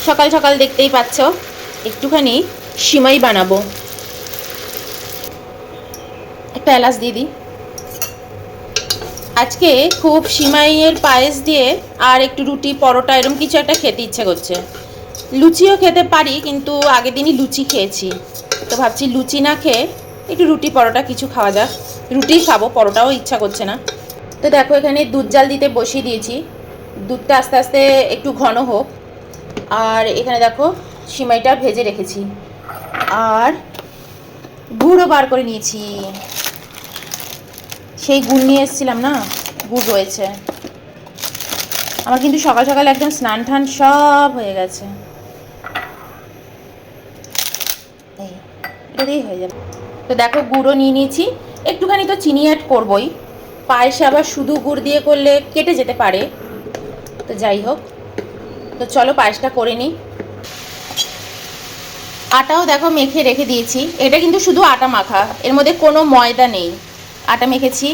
সকাল সকাল দেখতেই পাচ্ছ একটুখানি সিমাই বানাবো। একটা এলাচ দিয়ে দিই। আজকে খুব সিমাইয়ের পায়েস দিয়ে আর একটু রুটি পরোটা এরকম কিছু একটা খেতে ইচ্ছে করছে। লুচিও খেতে পারি, কিন্তু আগের দিনই লুচি খেয়েছি, তো ভাবছি লুচি না খেয়ে একটু রুটি পরোটা কিছু খাওয়া যাক। রুটিই খাবো, পরোটাও ইচ্ছা করছে না। তো দেখো এখানে দুধ জাল দিতে বসিয়ে দিয়েছি, দুধটা আস্তে আস্তে একটু ঘন হোক। আর এখানে দেখো সিমাইটা ভেজে রেখেছি, আর গুড়ও বার করে নিয়েছি। সেই গুড় নিয়ে এসেছিলাম না, গুড় রয়েছে। আমার কিন্তু সকাল সকাল একদম স্নান টান সব হয়ে গেছে। এই এটা দিয়েই হয়ে যাবে। তো দেখো গুড়ও নিয়ে নিয়েছি, একটুখানি তো চিনি অ্যাড করবোই। পায়েসে আবার শুধু গুড় দিয়ে করলে কেটে যেতে পারে, তো যাই হোক। তো চলো পায়েসটা করে নিই। আটাও দেখো মেখে রেখে দিয়েছি, এটা কিন্তু শুধু আটা মাখা, এর মধ্যে কোনো ময়দা নেই। আটা মেখেছি।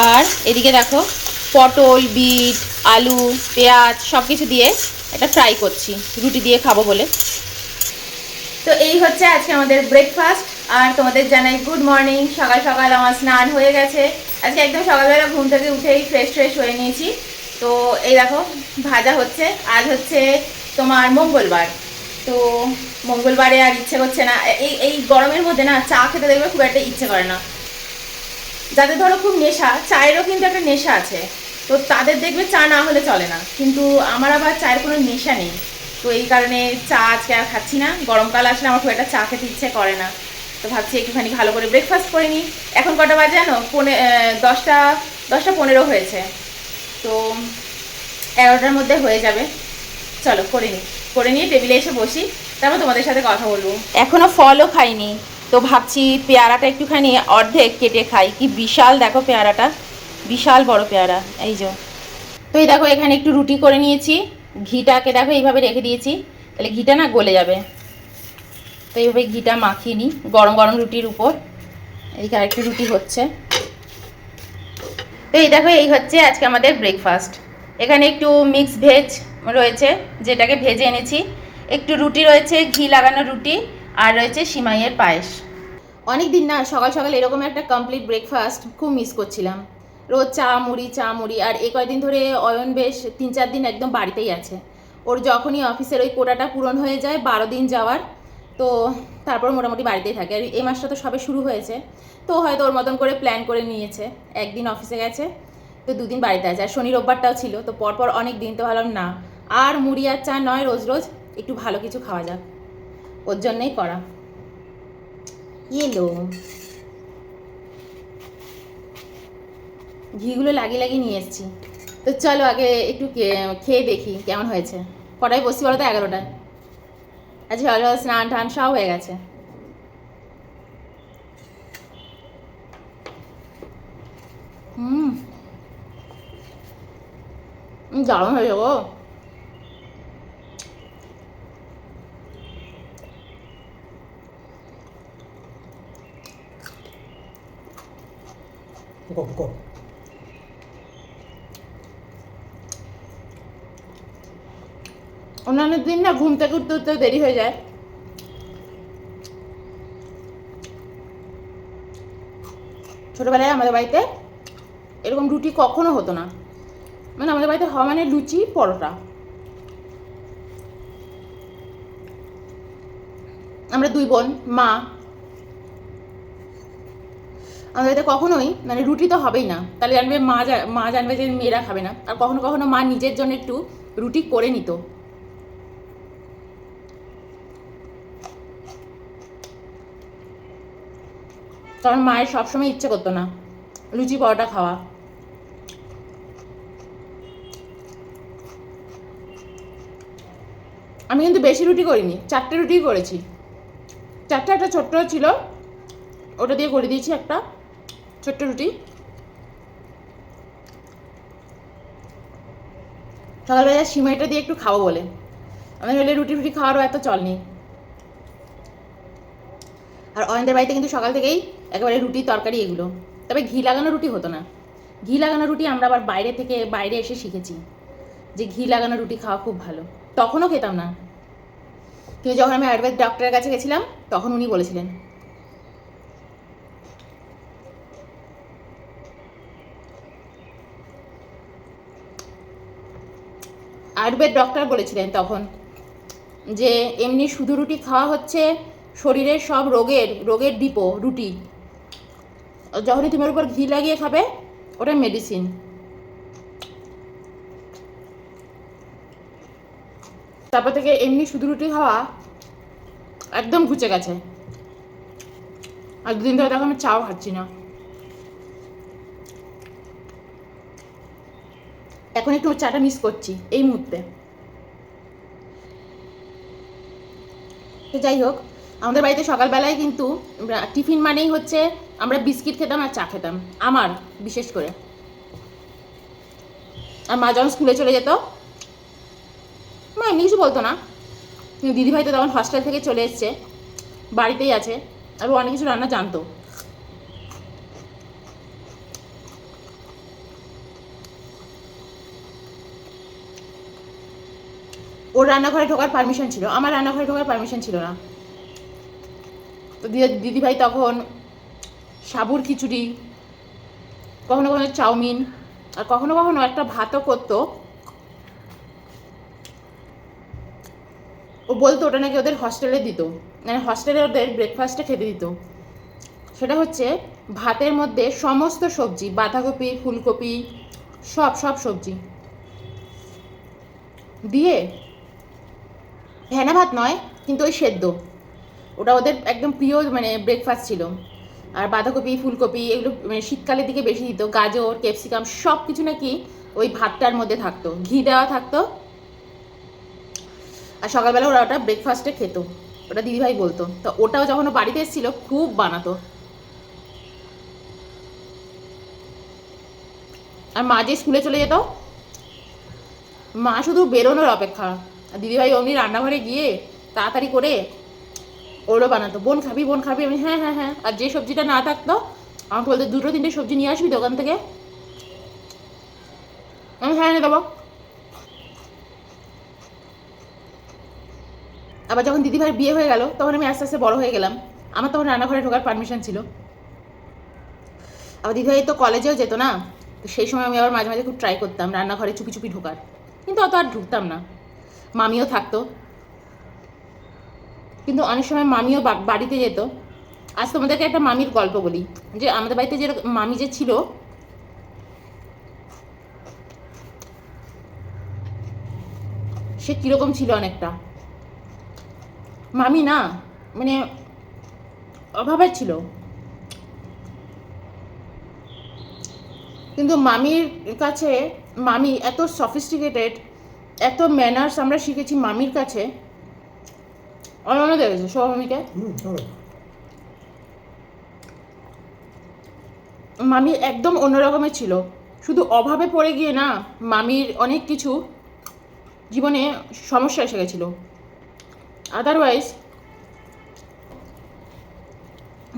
আর এদিকে দেখো পটল, বিট, আলু, পেঁয়াজ সব কিছু দিয়ে এটা ফ্রাই করছি, রুটি দিয়ে খাবো বলে। তো এই হচ্ছে আজকে আমাদের ব্রেকফাস্ট। আর তোমাদের জানাই গুড মর্নিং। সকাল সকাল আমার স্নান হয়ে গেছে। আজকে একদম সকালবেলা ঘুম থেকে উঠেই ফ্রেশ হয়ে নিয়েছি। তো এই দেখো ভাজা হচ্ছে। আজ হচ্ছে তোমার মঙ্গলবার, তো মঙ্গলবারে আর ইচ্ছে করছে না, এই গরমের মধ্যে না চা খেতে দেখবে খুব একটা ইচ্ছে করে না। যাদের ধরো খুব নেশা, চায়েরও কিন্তু একটা নেশা আছে, তো তাদের দেখবে চা না হলে চলে না, কিন্তু আমার আবার চায়ের কোনো নেশা নেই। তো এই কারণে চা আজকে আর খাচ্ছি না। গরমকাল আসলে আমার খুব একটা চা খেতে ইচ্ছে করে না, তো ভাবছি একটুখানি ভালো করে ব্রেকফাস্ট করে নিই। এখন কটা বাজে জানো? 10টা 15 হয়েছে, তো 11টার মধ্যে হয়ে যাবে। চলো করে নিয়ে টেবিলে এসে বসি, তারপর তোমাদের সাথে কথা বলবো। এখনও ফলও খাইনি, তো ভাবছি পেয়ারাটা একটুখানি অর্ধেক কেটে খাই। কি বিশাল দেখো পেয়ারাটা, বিশাল বড় পেয়ারা। এই যে, তো এই দেখো এখানে একটু রুটি করে নিয়েছি। ঘিটাকে দেখো এইভাবে রেখে দিয়েছি, তাহলে ঘিটা না গলে যাবে। তো এইভাবে ঘিটা মাখিয়ে নিই গরম গরম রুটির উপর। এইদিকে আরেকটু রুটি হচ্ছে। তো এই দেখো এই হচ্ছে আজকে আমাদের ব্রেকফাস্ট। এখানে একটু মিক্স ভেজ রয়েছে, যেটাকে ভেজে এনেছি। একটু রুটি রয়েছে, ঘি লাগানো রুটি, আর রয়েছে সিমাইয়ের পায়েস। অনেক দিন না সকাল সকাল এরকম একটা কমপ্লিট ব্রেকফাস্ট খুব মিস করছিলাম। রোজ চা মুড়ি। আর এই কয়েকদিন ধরে অয়ন বেশ 3-4 দিন একদম বাড়িতেই আছে। ওর যখনই অফিসের ওই কোটাটা পূরণ হয়ে যায় 12 দিন যাওয়ার, তো তারপর মোটামুটি বাড়িতেই থাকে। আর এই মাসটা তো সবে শুরু হয়েছে, তো হয়তো ওর মতন করে প্ল্যান করে নিয়েছে। একদিন অফিসে গেছে, তো 2 দিন বাড়িতে আছে। আর শনি রোববারটাও ছিল, তো পরপর অনেক দিন, তো ভাবলাম না আর মুড়ি আর চা নয়, রোজ রোজ একটু ভালো কিছু খাওয়া যাক, ওর জন্যই করা। এলো ঘিগুলো লাগিয়ে নিয়ে এসেছি। তো চলো আগে একটু খেয়ে দেখি কেমন হয়েছে। কটায় বসছি বলো তো? 11টায়। আচ্ছা ভালো স্নান টান সব হয়ে গেছে। দারুণ হয়েছে গো। অন্যান্য দিন না ঘুম থেকে উঠতে উঠতে দেরি হয়ে যায়। ছোটোবেলায় আমাদের বাড়িতে এরকম রুটি কখনো হতো না, মানে আমাদের বাড়িতে হওয়া মানে লুচি পরোটা। আমরা 2 বোন, মা, আমাদের বাড়িতে কখনোই মানে রুটি তো হবেই না। তাহলে জানবে মা জানবে যে মেয়েরা খাবে না। আর কখনো কখনো মা নিজের জন্য একটু রুটি করে নিত। কারণ মায়ের সবসময় ইচ্ছে করতো না লুচি পরোটা খাওয়া। আমি কিন্তু বেশি রুটি করিনি, 4টে রুটি করেছি। 4টে, একটা ছোট্ট ছিল ওটা দিয়ে করে দিয়েছি, একটা ছোট্ট রুটি। সকালবেলা সিমাইটা দিয়ে একটু খাবো বলে, আমাদের হলে রুটি খাওয়ারও এত চল নেই। আর অয়নদের বাড়িতে কিন্তু সকাল থেকেই একেবারে রুটি তরকারি এগুলো। তবে ঘি লাগানো রুটি হতো না। ঘি লাগানো রুটি আমরা আবার বাইরে এসে শিখেছি যে ঘি লাগানো রুটি খাওয়া খুব ভালো। তখনও খেতাম না, কিন্তু যখন আমি আয়ুর্বেদ ডক্টরের কাছে গেছিলাম তখন উনি বলেছিলেন। আয়ুর্বেদ ডক্টর বলেছিলেন তখন যে এমনি শুধু রুটি খাওয়া হচ্ছে শরীরের সব রোগের ডিপো রুটি, যখনই তুমি ওর উপর ঘি লাগিয়ে খাবে ওটা মেডিসিন। তারপর থেকে এমনি শুধু রুটি খাওয়া একদম ঘুচে গেছে। আর দুদিন ধরে দেখো আমি চাও খাচ্ছি না। এখন একটু চাটা মিস করছি এই মুহূর্তে। তো যাই হোক, আমাদের বাড়িতে সকালবেলায় কিন্তু টিফিন মানেই হচ্ছে আমরা বিস্কিট খেতাম আর চা খেতাম, আমার বিশেষ করে। আর মা যখন স্কুলে চলে যেত মা এমনি কিছু বলতো না, কিন্তু দিদিভাই তো তখন হস্টেল থেকে চলে এসছে, বাড়িতেই আছে, আর ও অনেক কিছু রান্না জানতো। ওর রান্নাঘরে ঢোকার পারমিশন ছিল, আমার রান্নাঘরে ঢোকার পারমিশন ছিল না। তো দিদিভাই তখন সাবুর খিচুড়ি, কখনো কখনো চাউমিন, আর কখনো কখনো একটা ভাতও করতো। ও বলতো ওটা নাকি ওদের হস্টেলে দিত, মানে হস্টেলে ওদের ব্রেকফাস্টে খেতে দিত। সেটা হচ্ছে ভাতের মধ্যে সমস্ত সবজি, বাঁধাকপি, ফুলকপি, সব সবজি দিয়ে, ভেনা ভাত নয় কিন্তু ওই সেদ্ধ, ওটা ওদের একদম প্রিয় মানে ব্রেকফাস্ট ছিল। আর বাঁধাকপি, ফুলকপি এগুলো মানে শীতকালের দিকে বেশি দিত, গাজর, ক্যাপসিকাম সব কিছু নাকি ওই ভাতটার মধ্যে থাকতো, ঘি দেওয়া থাকতো। আর সকালবেলা ওরা ওটা ব্রেকফাস্টে খেত, ওটা দিদিভাই বলতো। তো ওটাও যখন ও বাড়িতে এসেছিলো খুব বানাতো। আর মা যে স্কুলে চলে যেত, মা শুধু বেরোনোর অপেক্ষা, আর দিদিভাই অমনি রান্নাঘরে গিয়ে তাড়াতাড়ি করে ওরও বানাতো, বোন খাবি, আমি হ্যাঁ হ্যাঁ হ্যাঁ। আর যে সবজিটা না থাকতো আমাকে বলতো 2-3টে সবজি নিয়ে আসবি দোকান থেকে, আমি হ্যাঁ এনে দেবো। আবার যখন দিদিভাইয়ের বিয়ে হয়ে গেল তখন আমি আস্তে আস্তে বড় হয়ে গেলাম, আমার তখন রান্নাঘরে ঢোকার পারমিশন ছিল। আবার দিদিভাই তো কলেজেও যেত না, তো সেই সময় আমি আবার মাঝে মাঝে খুব ট্রাই করতাম রান্নাঘরে চুপি চুপি ঢোকার, কিন্তু অত আর ঢুকতাম না। মামিও থাকতো, কিন্তু অনেক সময় মামিও বাড়িতে যেত। আজ তোমাদেরকে একটা মামির গল্প বলি, যে আমাদের বাড়িতে যে মামি যে ছিল, সে কীরকম ছিল অনেকটা। মামি না মানে অভাবের ছিল, কিন্তু মামির কাছে, মামি এত সফিস্টিকেটেড, এত ম্যানার্স আমরা শিখেছি মামির কাছে। অনন্য দেখেছে সৌমিকে, মামি একদম অন্যরকমের ছিল। শুধু অভাবে পড়ে গিয়ে না, মামির অনেক কিছু জীবনে সমস্যা এসে গেছিলো। আদারওয়াইজ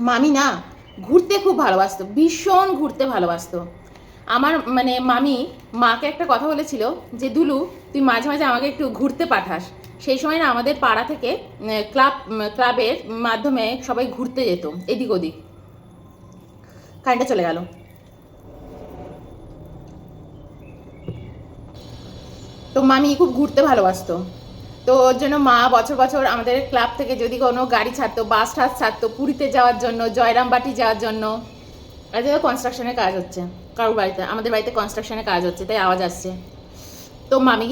মামি না ঘুরতে খুব ভালোবাসতো, ভীষণ ঘুরতে ভালোবাসতো। আমার মানে মামি মাকে একটা কথা বলেছিল যে দুলু তুই মাঝে মাঝে আমাকে একটু ঘুরতে পাঠাস। সেই সময় না আমাদের পাড়া থেকে ক্লাবের মাধ্যমে সবাই ঘুরতে যেত এদিক ওদিক। কারেন্টটা চলে গেল। তো মামি খুব ঘুরতে ভালোবাসতো, তো ওর জন্য মা বছর বছর আমাদের ক্লাব থেকে যদি কোনো গাড়ি ছাড়তো, বাস টাস ছাড়তো পুরীতে যাওয়ার জন্য, জয়রামবাটি যাওয়ার জন্য। আর কনস্ট্রাকশনের কাজ হচ্ছে কারোর বাড়িতে, আমাদের বাড়িতে কনস্ট্রাকশনের কাজ হচ্ছে তাই আওয়াজ আসছে। তো মামি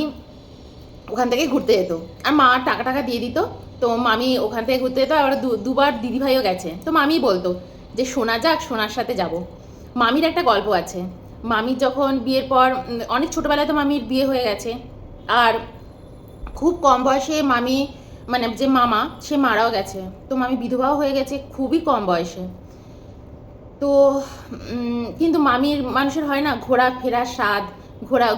ওখান থেকে ঘুরতে যেত, আর মা টাকা দিয়ে দিত। তো মামি ওখান থেকে ঘুরতে যেত, আবার দুবার দিদিভাইও গেছে। তো মামি বলতো যে শোনা যাক, সোনার সাথে যাব। মামির একটা গল্প আছে, মামির যখন বিয়ের পর, অনেক ছোটোবেলায় তো মামির বিয়ে হয়ে গেছে, আর খুব কম বয়সে মামি মানে যে মামা সে মারাও গেছে। তো মামি বিধবাও হয়ে গেছে খুবই কম বয়সে। তো কিন্তু মামির মানুষের হয় না ঘোরা ফেরার স্বাদ,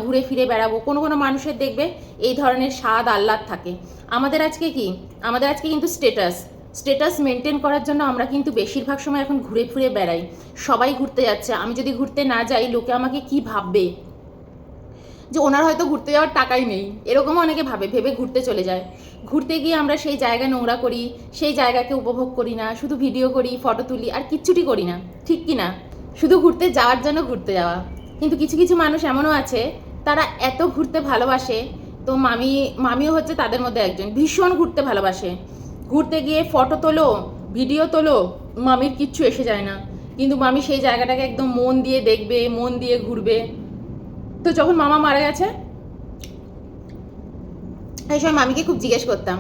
ঘুরে ফিরে বেড়াবো, কোনো কোনো মানুষের দেখবে এই ধরনের স্বাদ আহ্লাদ থাকে। আমাদের আজকে কি, আমাদের আজকে কিন্তু স্টেটাস মেনটেন করার জন্য আমরা কিন্তু বেশিরভাগ সময় এখন ঘুরে ফিরে বেড়াই। সবাই ঘুরতে যাচ্ছে, আমি যদি ঘুরতে না যাই লোকে আমাকে কি ভাববে। যে ওনার হয়তো ঘুরতে যাওয়ার টাকাই নেই, এরকমও অনেকে ভেবে ঘুরতে চলে যায়। ঘুরতে গিয়ে আমরা সেই জায়গা নোংরা করি, সেই জায়গাকে উপভোগ করি না, শুধু ভিডিও করি, ফটো তুলি, আর কিচ্ছুটি করি না, ঠিক কি না? শুধু ঘুরতে যাওয়ার জন্য ঘুরতে যাওয়া। কিন্তু কিছু কিছু মানুষ এমনও আছে, তারা এত ঘুরতে ভালোবাসে। তো মামিও হচ্ছে তাদের মধ্যে একজন, ভীষণ ঘুরতে ভালোবাসে। ঘুরতে গিয়ে ফটো তোলো, ভিডিও তোলো, মামির কিচ্ছু এসে যায় না, কিন্তু মামি সেই জায়গাটাকে একদম মন দিয়ে দেখবে, মন দিয়ে ঘুরবে। তো যখন মামা মারা গেছে, এই সময় মামিকে খুব জিজ্ঞেস করতাম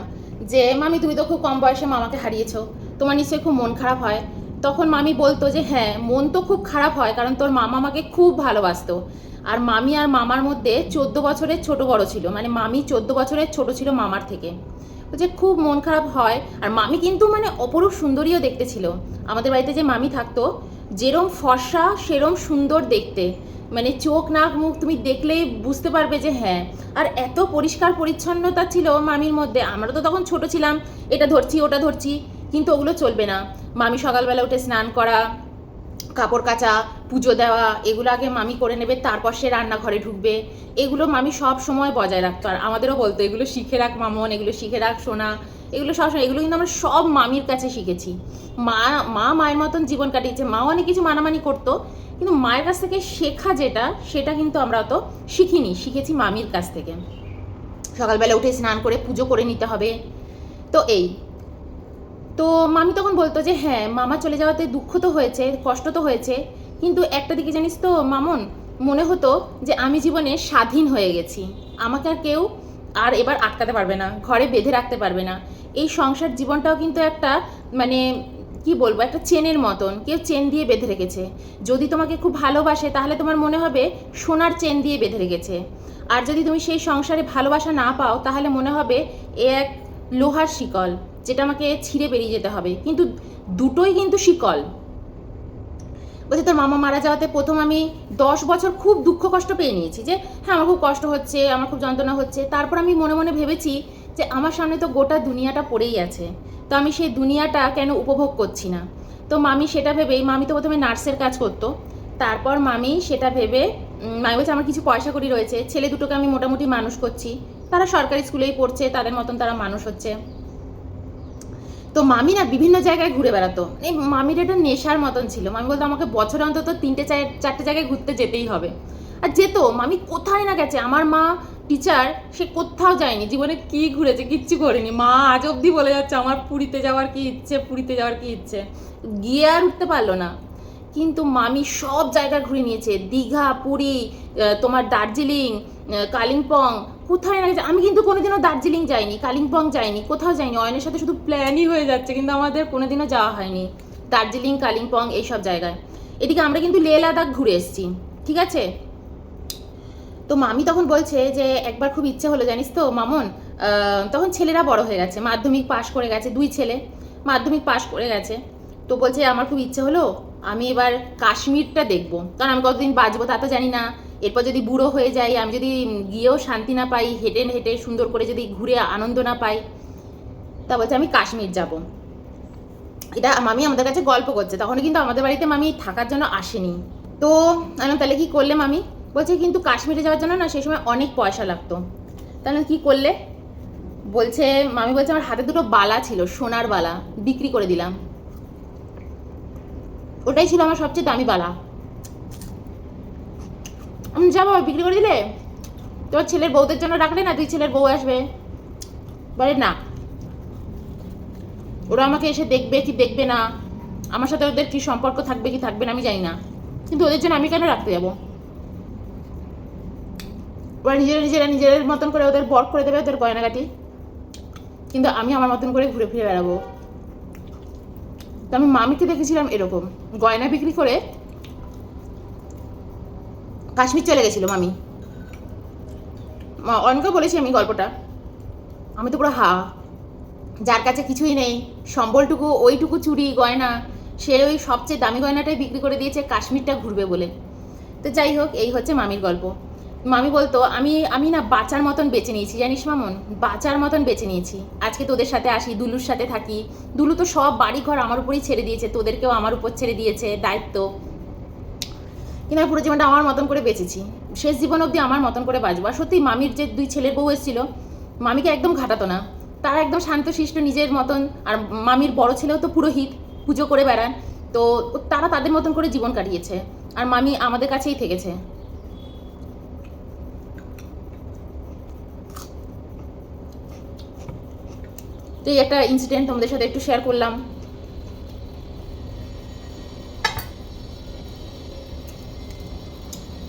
যে মামি তুমি তো খুব কম বয়সে মামাকে হারিয়েছো, তোমার নিশ্চয়ই খুব মন খারাপ হয়। তখন মামি বলতো যে হ্যাঁ, মন তো খুব খারাপ হয়, কারণ তোর মামা আমাকে খুব ভালোবাসতো। আর মামি আর মামার মধ্যে 14 বছরের ছোট বড় ছিল, মানে মামি 14 বছরের ছোট ছিল মামার থেকে। যে খুব মন খারাপ হয়। আর মামি কিন্তু মানে অপরূপ সুন্দরীও দেখতে ছিল। আমাদের বাড়িতে যে মামি থাকতো, যেরম ফর্সা সেরম সুন্দর দেখতে, মানে চোখ নাক মুখ তুমি দেখলেই বুঝতে পারবে যে হ্যাঁ। আর এত পরিষ্কার পরিচ্ছন্নতা ছিল মামির মধ্যে। আমরা তো তখন ছোট ছিলাম, এটা ধরছি ওটা ধরছি, কিন্তু ওগুলো চলবে না। মামি সকালবেলা উঠে স্নান করা, কাপড় কাচা, পুজো দেওয়া, এগুলো আগে মামি করে নেবে, তারপর সে রান্নাঘরে ঢুকবে। এগুলো মামি সব সময় বজায় রাখতো। আর আমাদেরও বলতো এগুলো শিখে রাখ মামন, এগুলো শিখে রাখ সোনা, এগুলো সবসময়। এগুলো কিন্তু আমরা সব মামির কাছে শিখেছি। মায়ের মতন জীবন কাটিয়েছে। মাও অনেক কিছু মানামানি করতো, কিন্তু মায়ের কাছ থেকে শেখা যেটা, সেটা কিন্তু আমরা অত শিখিনি, শিখেছি মামির কাছ থেকে। সকালবেলা উঠে স্নান করে পুজো করে নিতে হবে। তো তো মামি তখন বলতো যে হ্যাঁ, মামা চলে যাওয়াতে দুঃখ তো হয়েছে, কষ্ট তো হয়েছে, কিন্তু একটা দিকে জানিস তো মামন, মনে হতো যে আমি জীবনে স্বাধীন হয়ে গেছি। আমাকে আর কেউ আর এবার আটকাতে পারবে না, ঘরে বেঁধে রাখতে পারবে না। এই সংসার জীবনটাও কিন্তু একটা মানে কি বলবো, একটা চেনের মতন, কেউ চেন দিয়ে বেঁধে রেখেছে। যদি তোমাকে খুব ভালোবাসে তাহলে তোমার মনে হবে সোনার চেন দিয়ে বেঁধে রেখেছে। আর যদি তুমি সেই সংসারে ভালোবাসা না পাও, তাহলে মনে হবে এ এক লোহার শিকল, যেটা আমাকে ছিঁড়ে বেরিয়ে যেতে হবে। কিন্তু দুটোই কিন্তু শিকল। বলছি তোর মামা মারা যাওয়াতে প্রথম আমি 10 বছর খুব দুঃখ কষ্ট পেয়ে নিয়েছি, যে হ্যাঁ আমার খুব কষ্ট হচ্ছে, আমার খুব যন্ত্রণা হচ্ছে। তারপর আমি মনে মনে ভেবেছি যে আমার সামনে তো গোটা দুনিয়াটা পড়েই আছে, তো আমি সেই দুনিয়াটা কেন উপভোগ করছি না। তো মামি সেটা ভেবেই, মামি তো প্রথমে নার্সের কাজ করতো, তারপর মামি সেটা ভেবে মামি বলছে আমার কিছু পয়সা কড়ি রয়েছে, ছেলে দুটোকে আমি মোটামুটি মানুষ করছি, তারা সরকারি স্কুলেই পড়ছে, তাদের মতন তারা মানুষ হচ্ছে। তো মামি না বিভিন্ন জায়গায় ঘুরে বেড়াতো। এই মামির এটা নেশার মতন ছিল। মামি বলতো আমাকে বছরে অন্তত 3-4টে জায়গায় ঘুরতে যেতেই হবে। আর যেত, মামি কোথায় না গেছে। আমার মা টিচার, সে কোথাও যায়নি, জীবনে কি ঘুরেছে, কিচ্ছু করেনি। মা আজ অবধি বলে যাচ্ছে আমার পুরীতে যাওয়ার কি ইচ্ছে, পুরীতে যাওয়ার কি ইচ্ছে, গিয়ে আর উঠতে পারলো না। কিন্তু মামি সব জায়গা ঘুরে নিয়েছে, দীঘা, পুরী, তোমার দার্জিলিং, কালিম্পং, কোথায় না গেছে। আমি কিন্তু কোনোদিনও দার্জিলিং যাইনি, কালিম্পং যাইনি, কোথাও যাইনি। অয়নের সাথে শুধু প্ল্যানই হয়ে যাচ্ছে, কিন্তু আমাদের কোনোদিনও যাওয়া হয়নি দার্জিলিং, কালিম্পং এইসব জায়গায়। এদিকে আমরা কিন্তু লেহ লাদাখ ঘুরে এসেছি, ঠিক আছে। তো মামি তখন বলছে যে একবার খুব ইচ্ছে হলো জানিস তো মামন, তখন ছেলেরা বড় হয়ে গেছে, মাধ্যমিক পাশ করে গেছে, 2 ছেলে মাধ্যমিক পাশ করে গেছে। তো বলছে আমার খুব ইচ্ছে হলো আমি এবার কাশ্মীরটা দেখবো, কারণ আমি কতদিন বাঁচবো তা তো জানি না। এরপর যদি বুড়ো হয়ে যাই, আমি যদি গিয়েও শান্তি না পাই, হেঁটে হেঁটে সুন্দর করে যদি ঘুরে আনন্দ না পাই, তা বলছে আমি কাশ্মীর যাব। এটা মামি আমাদের কাছে গল্প করছে, তখন কিন্তু আমাদের বাড়িতে মামি থাকার জন্য আসেনি। তো আমি তাহলে কি করলে মামি? বলছে কিন্তু কাশ্মীরে যাওয়ার জন্য না সেই সময় অনেক পয়সা লাগতো। তাহলে কি করলে? বলছে মামি বলছে আমার হাতে দুটো বালা ছিল, সোনার বালা, বিক্রি করে দিলাম। ওটাই ছিল আমার সবচেয়ে দামি বালা। আমি যাবো, বিক্রি করে দিলে তোমার ছেলের বউদের জন্য রাখলে না, 2 ছেলের বউ আসবে। বলে না, ওরা আমাকে এসে দেখবে কি দেখবে না, আমার সাথে ওদের কি সম্পর্ক থাকবে কি থাকবে না আমি জানি না, কিন্তু ওদের জন্য আমি কেন রাখতে যাবো? ওরা নিজেদের মতন করে ওদের বর করে দেবে, ওদের গয়নাগাটি, কিন্তু আমি আমার মতন করে ঘুরে ফিরে বেড়াবো। তো আমি মামিকে দেখেছিলাম এরকম গয়না বিক্রি করে কাশ্মীর চলে গেছিল মামি। অনেকে বলেছি আমি গল্পটা। আমি তো পুরো যার কাছে কিছুই নেই, সম্বলটুকু ওইটুকু চুড়ি গয়না, সে ওই সবচেয়ে দামি গয়নাটাই বিক্রি করে দিয়েছে কাশ্মীরটা ঘুরবে বলে। তো যাই হোক, এই হচ্ছে মামির গল্প। মামি বলতো আমি না বাঁচার মতন বেঁচে নিয়েছি জানিস মামন, বাঁচার মতন বেঁচে নিয়েছি। আজকে তোদের সাথে আসি, দুলুর সাথে থাকি। দুলু তো সব বাড়ি ঘর আমার উপরেই ছেড়ে দিয়েছে, তোদেরকেও আমার উপর ছেড়ে দিয়েছে দায়িত্ব, কিন্তু আমি পুরো জীবনটা আমার মতন করে বেঁচেছি। শেষ জীবন অবধি আমার মতন করে বাঁচবো। আর সত্যি মামির যে 2 ছেলের বউ এসেছিল, মামিকে একদম ঘাটাতো না, তারা একদম শান্তশিষ্ট নিজের মতন। আর মামির বড় ছেলেও তো পুরোহিত, পুজো করে বেড়ান, তো তারা তাদের মতন করে জীবন কাটিয়েছে, আর মামি আমাদের কাছেই থেকেছে। তো এই একটা ইনসিডেন্ট তোমাদের সাথে একটু শেয়ার করলাম।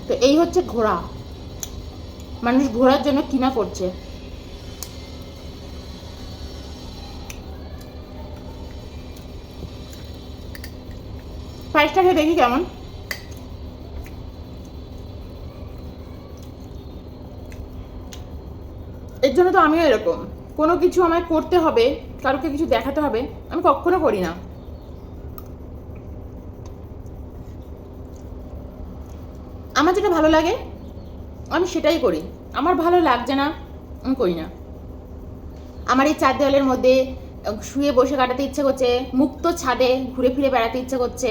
তো এই হচ্ছে ঘোড়া, মানুষ ঘোড়ার জন্য কিনা করছে। পায়েসটা খেয়ে দেখি কেমন। এর জন্য তো আমিও এরকম, কোনো কিছু আমায় করতে হবে, কারোকে কিছু দেখাতে হবে, আমি কখনো করি না। আমার যেটা ভালো লাগে আমি সেটাই করি, আমার ভালো লাগছে না আমি করি না। আমার এই 4 দেওয়ালের মধ্যে শুয়ে বসে কাটাতে ইচ্ছে করছে, মুক্ত ছাদে ঘুরে ফিরে বেড়াতে ইচ্ছে করছে,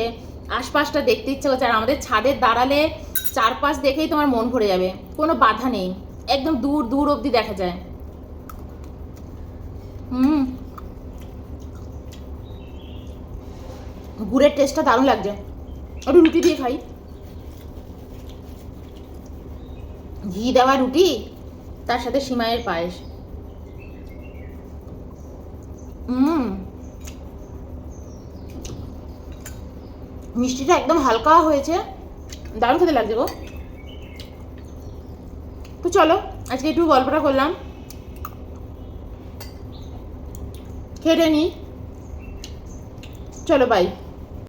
আশপাশটা দেখতে ইচ্ছে করছে। আর আমাদের ছাদে দাঁড়ালে চারপাশ দেখেই তোমার মন ভরে যাবে, কোনো বাধা নেই, একদম দূর দূর অবধি দেখা যায়। গুড়ের টেস্টটা দারুণ লাগছে, একটু রুটি দিয়ে খাই, ঘি দেওয়া রুটি, তার সাথে সিমাইয়ের পায়েস। মিষ্টিটা একদম হালকা হয়েছে, দারুণ খেতে লাগছে গো। তো চলো আজকে একটু গল্পটা করলাম, খেয়ে নিই, চলো বাই।